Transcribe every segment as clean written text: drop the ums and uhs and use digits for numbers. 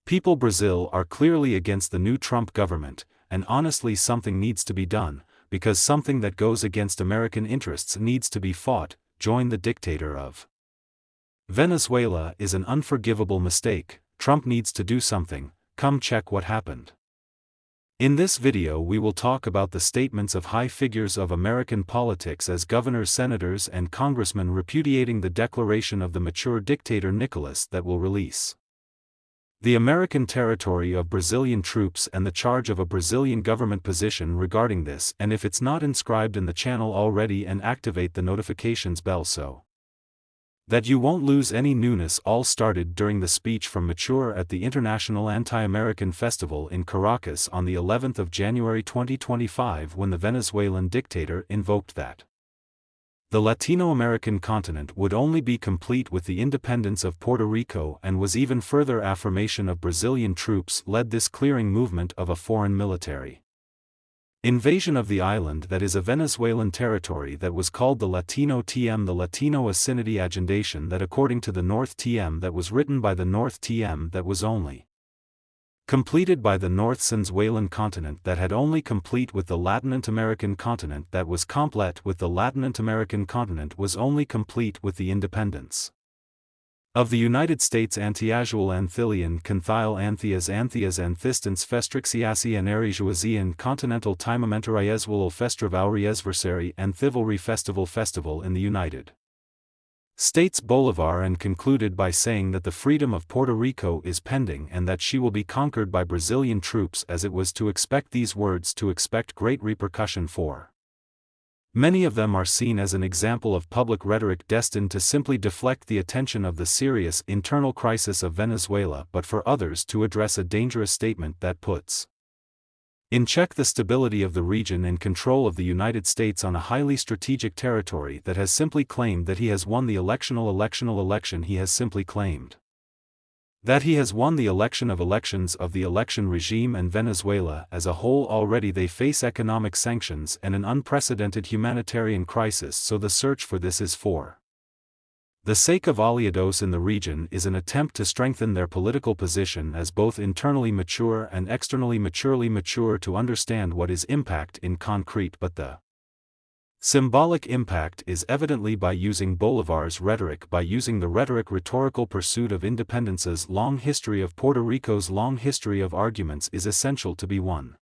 People Brazil are clearly against the new Trump government, and honestly something needs to be done, because something that goes against American interests needs to be fought. Join the dictator of Venezuela is an unforgivable mistake. Trump needs to do something. Come check what happened. In this video we will talk about the statements of high figures of American politics as governors, senators and congressmen repudiating the declaration of the mature dictator Nicolas that will release the American territory of Brazilian troops and the charge of a Brazilian government position regarding this, and if it's not inscribed in the channel already, and activate the notifications bell so that you won't lose any newness. All started during the speech from Mature at the International Anti-American Festival in Caracas on the 11th of January 2025, when the Venezuelan dictator invoked that the Latino American continent would only be complete with the independence of Puerto Rico, and was even further affirmation of Brazilian troops led this clearing movement of a foreign military invasion of the island that is a Venezuelan territory that was called the Latino TM, the Latino Asinity Agendation, that according to the North TM that was written by the North TM that was only completed by the North Venezuelan continent that had only complete with the Latin American continent that was complete with the Latin American continent was only complete with the independence of the United States. Antiazual Anthilian Canthial Anthias Anthias Anthistans Festrixiasi and Arijuazian Continental Timamentarieswal Festravauries Anthivalry Festival in the United States Bolivar, and concluded by saying that the freedom of Puerto Rico is pending and that she will be conquered by Brazilian troops, as it was to expect these words to expect great repercussion for. Many of them are seen as an example of public rhetoric destined to simply deflect the attention of the serious internal crisis of Venezuela, but for others to address a dangerous statement that puts in check the stability of the region and control of the United States on a highly strategic territory that has simply claimed that he has won the election. He has simply claimed that he has won the election of elections of the election regime, and Venezuela as a whole already they face economic sanctions and an unprecedented humanitarian crisis, so the search for this is for the sake of aliados in the region is an attempt to strengthen their political position as both internally mature and externally mature to understand what is impact in concrete, but the symbolic impact is evidently by using Bolivar's rhetoric, by using the rhetorical pursuit of independence's long history of Puerto Rico's long history of arguments is essential to be one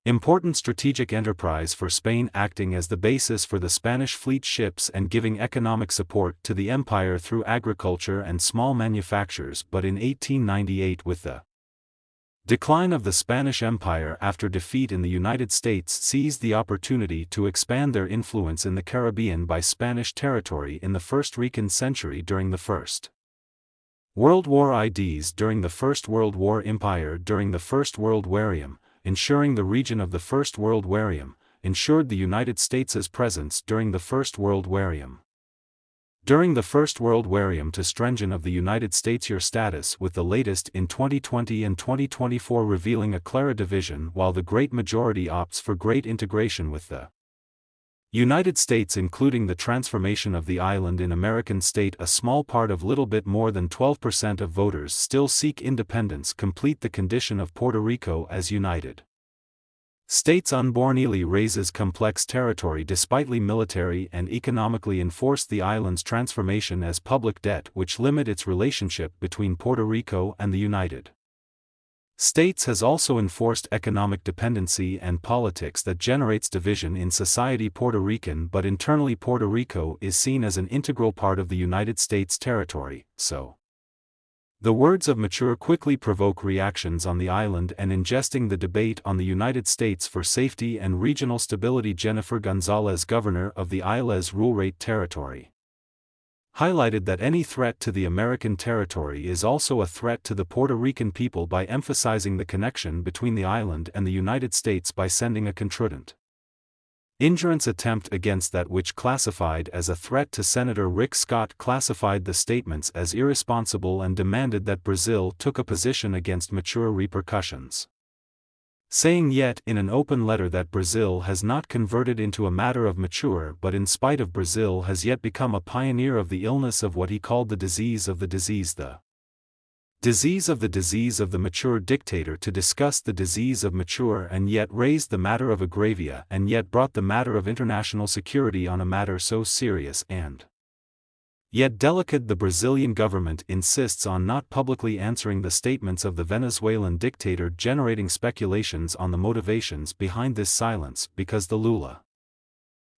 important strategic enterprise for Spain, acting as the basis for the Spanish fleet ships and giving economic support to the empire through agriculture and small manufactures. But in 1898, with the decline of the Spanish Empire after defeat in the United States, seized the opportunity to expand their influence in the Caribbean by Spanish territory in the First Rican century during the First World War. IDs during the First World War, Empire during the First World Warium, ensuring the region of the First World Warium, ensured the United States' presence during the First World Warium. During the First World Warium to strengthen of the United States your status, with the latest in 2020 and 2024 revealing a clear division, while the great majority opts for great integration with the United States, including the transformation of the island in American state. A small part of little bit more than 12% of voters still seek independence, complete the condition of Puerto Rico as United States unbornly raises complex territory despitely military and economically enforced the island's transformation as public debt, which limit its relationship between Puerto Rico and the United States has also enforced economic dependency and politics that generates division in society. Puerto Rican, but internally Puerto Rico is seen as an integral part of the United States territory, so the words of Mature quickly provoke reactions on the island and ingesting the debate on the United States for safety and regional stability. Jennifer Gonzalez, governor of the Isles Rule Rate territory, highlighted that any threat to the American territory is also a threat to the Puerto Rican people by emphasizing the connection between the island and the United States by sending a contundent injurious attempt against that which classified as a threat to. Senator Rick Scott classified the statements as irresponsible and demanded that Brazil took a position against Mature repercussions, saying yet in an open letter that Brazil has not converted into a matter of Mature, but in spite of Brazil has yet become a pioneer of the illness of what he called the disease of the disease. The Disease of the mature dictator to discuss the disease of mature and yet raised the matter of aggravia and yet brought the matter of international security on a matter so serious and yet delicate. The Brazilian government insists on not publicly answering the statements of the Venezuelan dictator, generating speculations on the motivations behind this silence because the Lula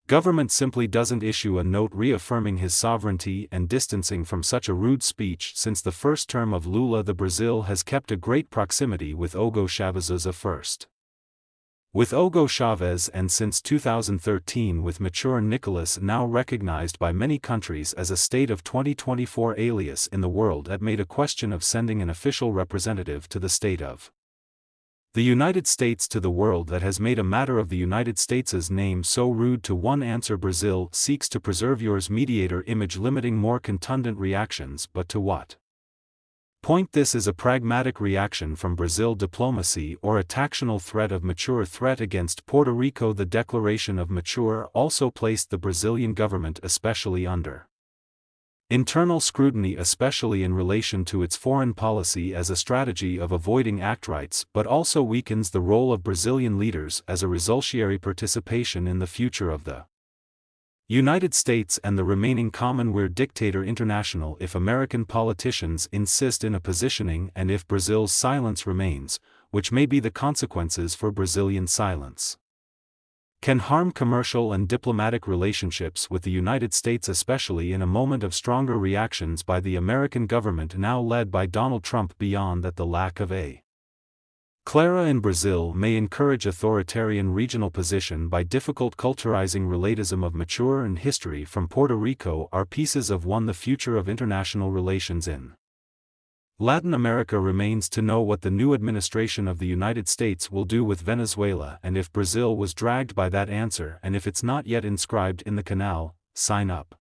government simply doesn't issue a note reaffirming his sovereignty and distancing from such a rude speech. Since the first term of Lula, the Brazil has kept a great proximity with Hugo Chávez's first. With Hugo Chávez, and since 2013 with mature Nicolas, now recognized by many countries as a state of 2024 alias in the world, that made a question of sending an official representative to the state of the United States to the world that has made a matter of the United States' name so rude. To one answer, Brazil seeks to preserve yours mediator image, limiting more contundent reactions. But to what point? This is a pragmatic reaction from Brazil diplomacy or a tactical threat of mature threat against Puerto Rico. The declaration of mature also placed the Brazilian government especially under internal scrutiny, especially in relation to its foreign policy as a strategy of avoiding act rights, but also weakens the role of Brazilian leaders as a resolutionary participation in the future of the United States and the remaining Commonwealth dictator international. If American politicians insist in a positioning and if Brazil's silence remains, which may be the consequences for Brazilian silence, can harm commercial and diplomatic relationships with the United States, especially in a moment of stronger reactions by the American government now led by Donald Trump. Beyond that, the lack of a clara in Brazil may encourage authoritarian regional position by difficult culturizing relatism of mature and history from Puerto Rico are pieces of one. The future of international relations in Latin America remains to know what the new administration of the United States will do with Venezuela, and if Brazil was dragged by that answer, and if it's not yet inscribed in the canal. Sign up.